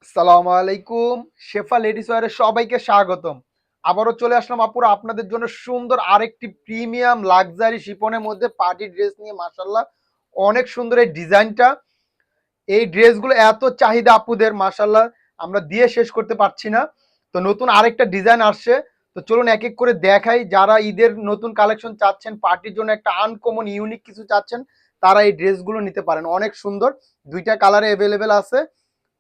আসসালামু আলাইকুম। শেফা লেডিস ওয়্যারে সবাইকে স্বাগতম। আবারও চলে আসলাম আপুরা আপনাদের জন্য সুন্দর আরেকটি প্রিমিয়াম লাক্সারি শিফনের মধ্যে পার্টি ড্রেস নিয়ে মাশাআল্লাহ। অনেক সুন্দর এই ডিজাইনটা। এই ড্রেসগুলো এত চাহিদা আপুদের মাশাআল্লাহ আমরা দিয়ে শেষ করতে পারছি না। তো নতুন আরেকটা ডিজাইন আসছে। তো চলুন এক এক করে দেখাই। যারা ঈদের নতুন কালেকশন চাচ্ছেন, পার্টির জন্য একটা আনকমন ইউনিক কিছু চাচ্ছেন, তারা এই ড্রেসগুলো নিতে পারেন। অনেক সুন্দর। ২ টা কালারে এভেইলেবল আছে।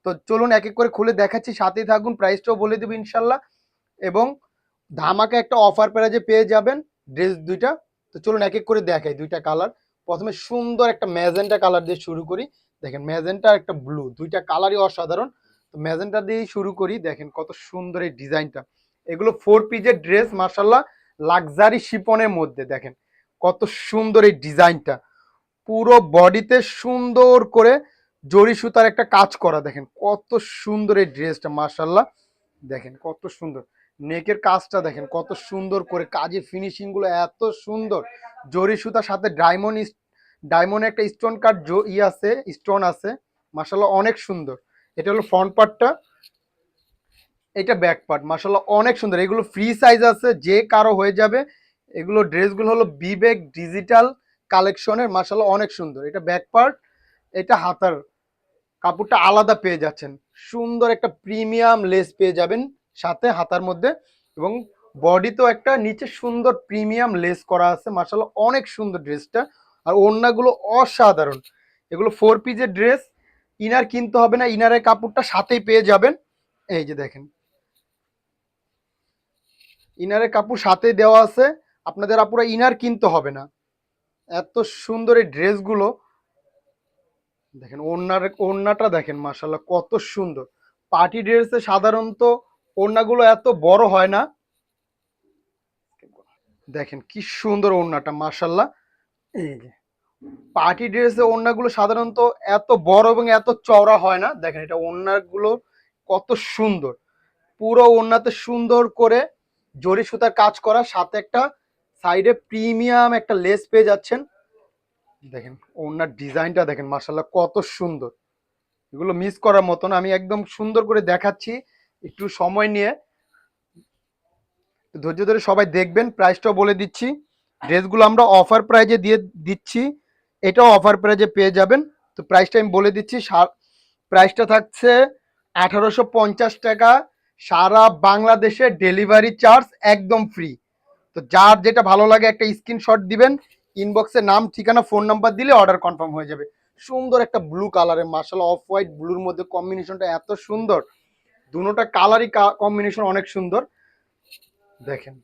তো চলুন এক এক করে খুলে দেখাচ্ছি, সাথেই থাকুন, প্রাইসটাও বলে দেবো ইনশাল্লাহ। এবং ধামাকা একটা অফার প্রাইজে পেয়ে যাবেন ড্রেস ২টা। তো চলুন এক এক করে দেখাই ২টা কালার। প্রথমে সুন্দর একটা ম্যাজেন্টা কালার দিয়ে শুরু করি। দেখেন ম্যাজেন্টা আর একটা ব্লু, ২টা কালারই অসাধারণ। তো ম্যাজেন্টা দিয়েই শুরু করি। দেখেন কত সুন্দর এই ডিজাইনটা। এগুলো 4 পিসের ড্রেস মার্শাল্লাহ, লাক্সারি শিপনের মধ্যে। দেখেন কত সুন্দর এই ডিজাইনটা। পুরো বডিতে সুন্দর করে জরি সুতার একটা কাজ করা। দেখেন কত সুন্দর এই ড্রেসটা মাশাআল্লাহ। দেখেন কত সুন্দর নেকের কাজটা, দেখেন কত সুন্দর করে কাজের ফিনিশিং গুলো এত সুন্দর। জরি সুতার সাথে ডায়মন্ড একটা স্টোন কাট আছে, স্টোন আছে মাশাআল্লাহ, অনেক সুন্দর। এটা হলো ফ্রন্ট পার্টটা, এটা ব্যাক পার্ট মাশাআল্লাহ অনেক সুন্দর। এগুলো ফ্রি সাইজ আছে, যে কারো হয়ে যাবে। এগুলো ড্রেসগুলো হলো বিবেক ডিজিটাল কালেকশনের মাশাআল্লাহ অনেক সুন্দর। এটা ব্যাক পার্ট, এটা হাতার কাপড়টা আলাদা পেয়ে যাচ্ছেন। সুন্দর একটা প্রিমিয়াম লেস পেয়ে যাবেন সাথে হাতার মধ্যে। এবং বডিতেও একটা নিচে সুন্দর প্রিমিয়াম লেস করা আছে মাশাআল্লাহ অনেক সুন্দর ড্রেসটা। আর ওড়নাগুলো অসাধারণ। এগুলো 4 পিসের ড্রেস। ইনার কিনতে হবে না, ইনারের কাপড়টা সাথেই পেয়ে যাবেন। এই যে দেখেন ইনারের কাপড় সাথে দেওয়া আছে, আপনাদের আপুরা ইনার কিনতে হবে না। এত সুন্দর এই ড্রেসগুলো। দেখেন ওড়নাটা দেখেন মাশাআল্লাহ কত সুন্দর। পার্টি ড্রেসে সাধারণত ওড়নাগুলো এত বড় হয় না। দেখেন কি সুন্দর ওড়নাটা মাশাআল্লাহ। এই যে পার্টি ড্রেসে ওড়নাগুলো সাধারণত এত বড় এবং এত চওড়া হয় না। দেখেন এটা ওড়নাগুলো কত সুন্দর। পুরো ওড়নাতে সুন্দর করে জরি সুতার কাজ করা, সাথে একটা সাইডে প্রিমিয়াম একটা লেস পেয়ে যাচ্ছেন। দেখেন ওড়নার ডিজাইনটা দেখেন মাশাআল্লাহ কত সুন্দর। এগুলো মিস করার মতন। আমি একদম সুন্দর করে দেখাচ্ছি, একটু সময় নিয়ে ধৈর্য ধরে সবাই দেখবেন। প্রাইসটাও বলে দিচ্ছি। ড্রেসগুলো আমরা অফার প্রাইজে দিয়ে দিচ্ছি, এটাও অফার প্রাইজে পেয়ে যাবেন। তো প্রাইসটা আমি বলে দিচ্ছি। প্রাইসটা থাকছে 1850 টাকা। সারা বাংলাদেশে ডেলিভারি চার্জ একদম ফ্রি। তো যার যেটা ভালো লাগে একটা স্ক্রিনশট দিবেন, ইনবক্সে নাম ঠিকানা ফোন নাম্বার দিলে অর্ডার কনফার্ম হয়ে যাবে। সুন্দর একটা ব্লু কালারের মার্শাল অফ হোয়াইট ব্লুর মধ্যে কম্বিনেশনটা এত সুন্দর। দুটোটা কালারই কম্বিনেশন অনেক সুন্দর। দেখেন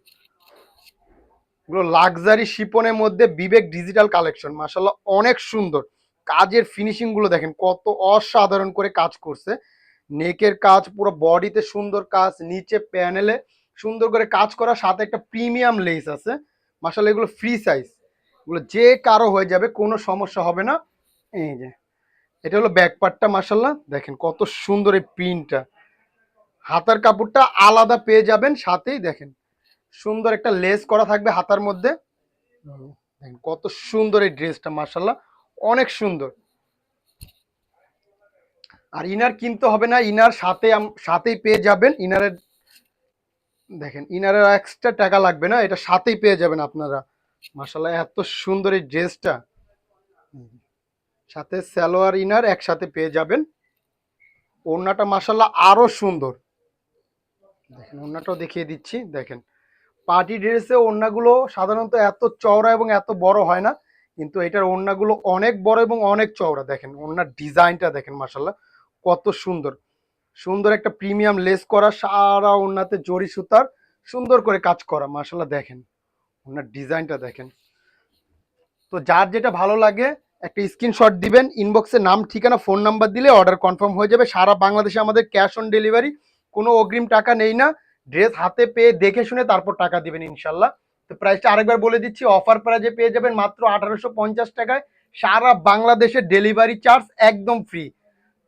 এগুলো লাক্সারি শিপনের মধ্যে বিবেক ডিজিটাল কালেকশন মাশাআল্লাহ অনেক সুন্দর। কাজের ফিনিশিং গুলো দেখেন কত অসাধারণ করে কাজ করছে। নেকের কাজ, পুরো বডিতে সুন্দর কাজ, নিচে প্যানেলে সুন্দর করে কাজ করা, সাথে একটা প্রিমিয়াম লেস আছে মাশাআল্লাহ। এগুলো ফ্রি সাইজ, এগুলো যে কারো হয়ে যাবে, কোনো সমস্যা হবে না। এই যে এটা হলো ব্যাক পার্টটা মাশাআল্লাহ। দেখেন কত সুন্দর এই প্রিন্টটা। হাতার কাপড়টা আলাদা পেয়ে যাবেন সাথেই। দেখেন সুন্দর একটা লেস করা থাকবে হাতার মধ্যে। দেখেন কত সুন্দর এই ড্রেসটা মাশাআল্লাহ অনেক সুন্দর। আর ইনার কিনতে হবে না, ইনার সাথেই পেয়ে যাবেন। ইনারের দেখেন ইনারের এক্সট্রা টাকা লাগবে না, এটা সাথেই পেয়ে যাবেন আপনারা। মাশাআল্লাহ এত সুন্দর এই ড্রেসটা। সাথে সালোয়ার ইনার একসাথে পেয়ে যাবেন। ওড়নাটা মাশাআল্লাহ আরো সুন্দর। দেখেন ওড়নাটাও দেখিয়ে দিচ্ছি। দেখেন পার্টি ড্রেসে ওড়নাগুলো সাধারণত এত চওড়া এবং এত বড় হয় না, কিন্তু এটার ওড়নাগুলো অনেক বড় এবং অনেক চওড়া। দেখেন ওড়নার ডিজাইনটা দেখেন মাশাআল্লাহ কত সুন্দর। সুন্দর একটা প্রিমিয়াম লেস করা, সারা ওড়নাতে জরি সুতার সুন্দর করে কাজ করা মাশাআল্লাহ। দেখেন ওড়নার ডিজাইনটা দেখেন। তো যার যেটা ভালো লাগে একটা স্ক্রিনশট দিবেন, ইনবক্সে নাম ঠিকানা ফোন নাম্বার দিলে অর্ডার কনফার্ম হয়ে যাবে। সারা বাংলাদেশে আমাদের ক্যাশ অন ডেলিভারি, কোনো অগ্রিম টাকা নেই না। ড্রেস হাতে পেয়ে দেখে শুনে তারপর টাকা দিবেন ইনশাল্লাহ। তো প্রাইসটা আরেকবার বলে দিচ্ছি, অফার প্রাইজে পেয়ে যাবেন মাত্র 1850 টাকায়। সারা বাংলাদেশে ডেলিভারি চার্জ একদম ফ্রি।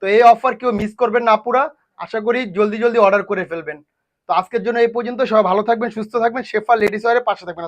তো এই অফার কেউ মিস করবেন না পুরা। আশা করি জলদি জলদি অর্ডার করে ফেলবেন। তো আজকের জন্য এই পর্যন্ত। সবাই ভালো থাকবেন, সুস্থ থাকবেন, শেফা লেডিস ওয়্যারের পাশে থাকবেন।